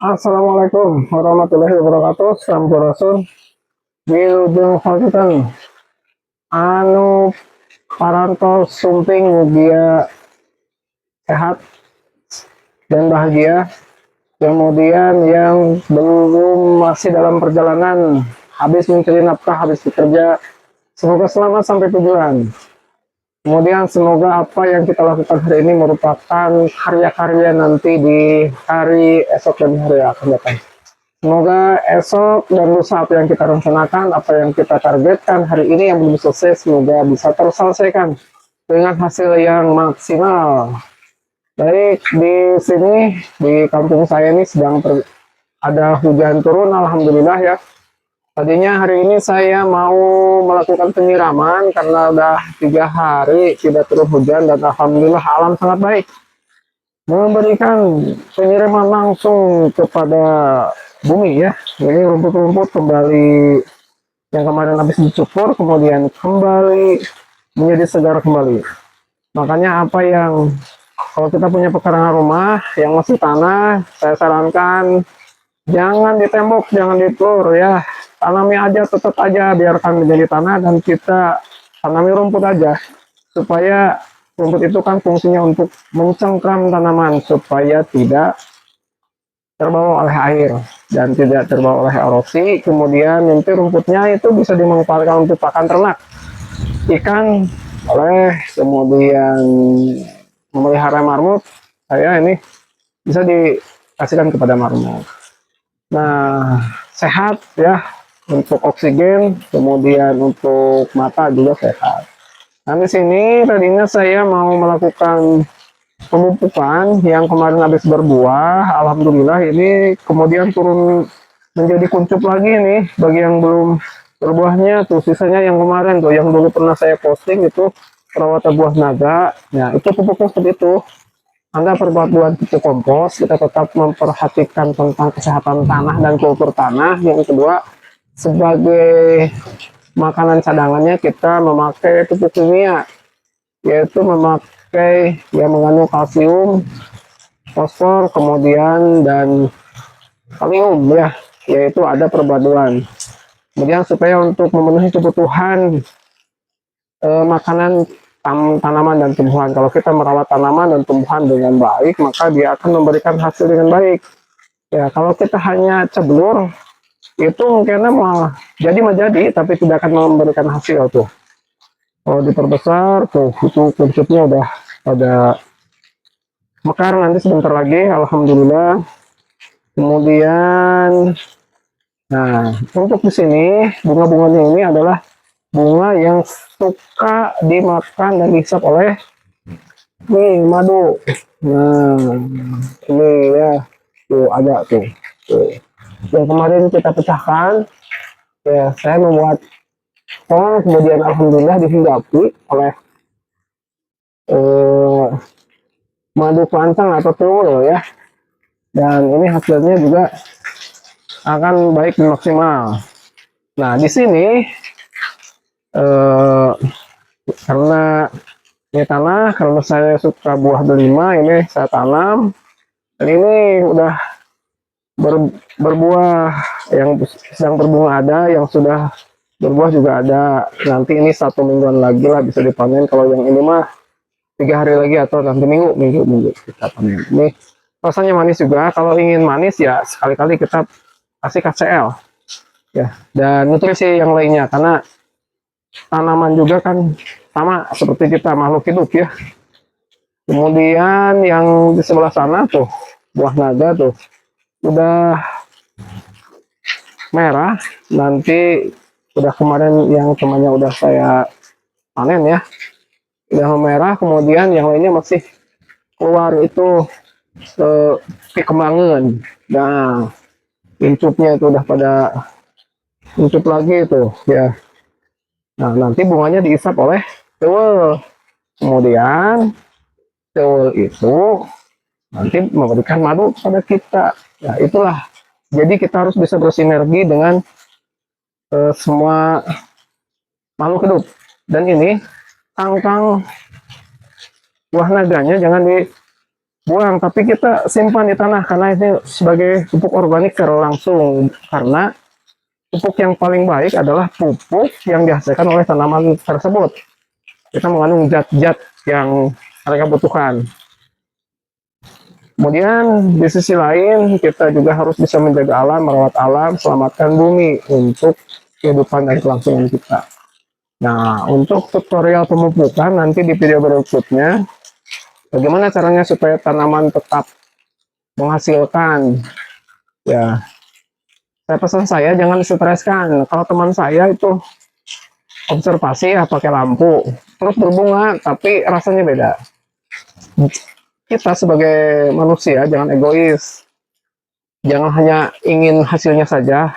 Assalamualaikum warahmatullahi wabarakatuh. Sampurasun. Wilujeng Sakitan. Anu parantos sumping mugia sehat dan bahagia. Kemudian yang belum masih dalam perjalanan, habis mencari nafkah, habis bekerja, semoga selamat sampai tujuan. Kemudian semoga apa yang kita lakukan hari ini merupakan karya-karya nanti di hari esok dan hari yang akan datang. Semoga esok dan lusa apa yang kita rencanakan, apa yang kita targetkan hari ini yang belum selesai, semoga bisa terselesaikan dengan hasil yang maksimal. Baik, di sini, di kampung saya ini sedang ada hujan turun, alhamdulillah ya. Tadinya hari ini saya mau melakukan penyiraman karena udah 3 hari tidak turun hujan dan alhamdulillah alam sangat baik. Memberikan penyiraman langsung kepada bumi ya. Ini rumput-rumput kembali yang kemarin habis dicukur kemudian kembali menjadi segar kembali. Makanya apa yang kalau kita punya pekarangan rumah yang masih tanah, saya sarankan jangan ditembok, jangan ditelur ya. Tanami aja, tetap aja biarkan menjadi tanah dan kita tanami rumput aja supaya rumput itu kan fungsinya untuk mencengkram tanaman supaya tidak terbawa oleh air dan tidak terbawa oleh erosi. Kemudian nanti rumputnya itu bisa dimanfaatkan untuk pakan ternak, ikan, oleh kemudian memelihara marmut. Saya ini bisa dikasihkan kepada marmut. Nah, sehat ya untuk oksigen, kemudian untuk mata juga sehat. Nah, di sini tadinya saya mau melakukan pemupukan yang kemarin habis berbuah, alhamdulillah ini kemudian turun menjadi kuncup lagi nih bagi yang belum berbuahnya tuh, sisanya yang kemarin tuh yang dulu pernah saya posting itu perawatan buah naga. Nah itu pupuknya seperti itu. Anda perbuat pupuk kompos, kita tetap memperhatikan tentang kesehatan tanah dan kultur tanah. Yang kedua, sebagai makanan cadangannya kita memakai pupuk kimia, yaitu memakai yang mengandung kalsium, fosfor, kemudian dan kalium ya, yaitu ada perpaduan. Kemudian supaya untuk memenuhi kebutuhan makanan tanaman dan tumbuhan. Kalau kita merawat tanaman dan tumbuhan dengan baik, maka dia akan memberikan hasil dengan baik. Ya, kalau kita hanya ceblur, itu mungkin malah jadi menjadi, tapi tidak akan memberikan hasil tuh. Kalau diperbesar, tuh itu kuncupnya udah ada mekar nanti sebentar lagi, alhamdulillah. Kemudian, nah untuk di sini bunga-bunganya ini adalah bunga yang suka dimakan dan dihisap oleh nih madu. Nah ini ya tuh ada tuh yang kemarin kita pecahkan ya, saya membuat tong kemudian alhamdulillah dihinggapi oleh eh, madu pelancong atau telur ya, dan ini hasilnya juga akan baik dan maksimal. Nah di sini karena ini tanah, karena saya suka buah delima, ini saya tanam dan ini udah berbuah, yang sedang berbunga ada, yang sudah berbuah juga ada. Nanti ini 1 mingguan lagi lah bisa dipanen. Kalau yang ini mah 3 hari lagi atau nanti minggu kita panen. Ini rasanya manis juga. Kalau ingin manis ya sekali-kali kita kasih KCL ya, dan nutrisi yang lainnya, karena tanaman juga kan sama seperti kita makhluk hidup ya. Kemudian yang di sebelah sana tuh buah naga tuh udah merah, nanti udah kemarin yang temannya udah saya panen ya, udah merah. Kemudian yang lainnya masih keluar itu kekembangan. Nah incupnya itu udah pada incup lagi itu ya. Nah nanti bunganya diisap oleh cewel, kemudian cewel itu nanti memberikan madu pada kita. Nah itulah, jadi kita harus bisa bersinergi dengan semua makhluk hidup. Dan ini tangkang buah naganya jangan buang, tapi kita simpan di tanah karena ini sebagai pupuk organik secara langsung. Karena pupuk yang paling baik adalah pupuk yang dihasilkan oleh tanaman tersebut. Kita mengandung zat-zat yang mereka butuhkan. Kemudian di sisi lain kita juga harus bisa menjaga alam, merawat alam, selamatkan bumi untuk kehidupan dan kelangsungan kita. Nah, untuk tutorial pemupukan nanti di video berikutnya, bagaimana caranya supaya tanaman tetap menghasilkan. Ya, pesan saya jangan streskan. Kalau teman saya itu observasi ya pakai lampu, terus berbunga, tapi rasanya beda. Kita sebagai manusia jangan egois, jangan hanya ingin hasilnya saja,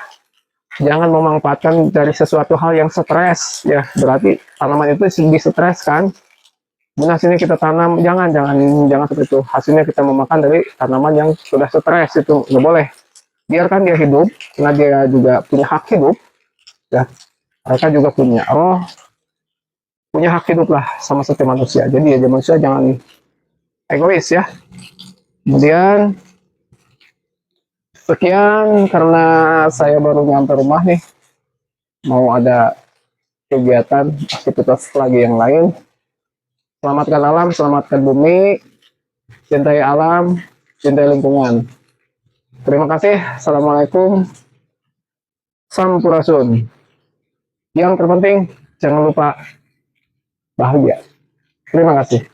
jangan memanfaatkan dari sesuatu hal yang stres ya, berarti tanaman itu disetres kan. Nah sini kita tanam, jangan seperti itu, hasilnya kita memakan dari tanaman yang sudah stres, itu nggak boleh. Biarkan dia hidup, karena dia juga punya hak hidup ya, mereka juga punya hak hidup lah sama seperti manusia. Jadi ya manusia jangan egois ya. Kemudian sekian, karena saya baru nyampe rumah nih, mau ada kegiatan aktivitas lagi yang lain. Selamatkan alam, selamatkan bumi, cintai alam, cintai lingkungan. Terima kasih. Assalamualaikum. Sampurasun. Yang terpenting jangan lupa bahagia. Terima kasih.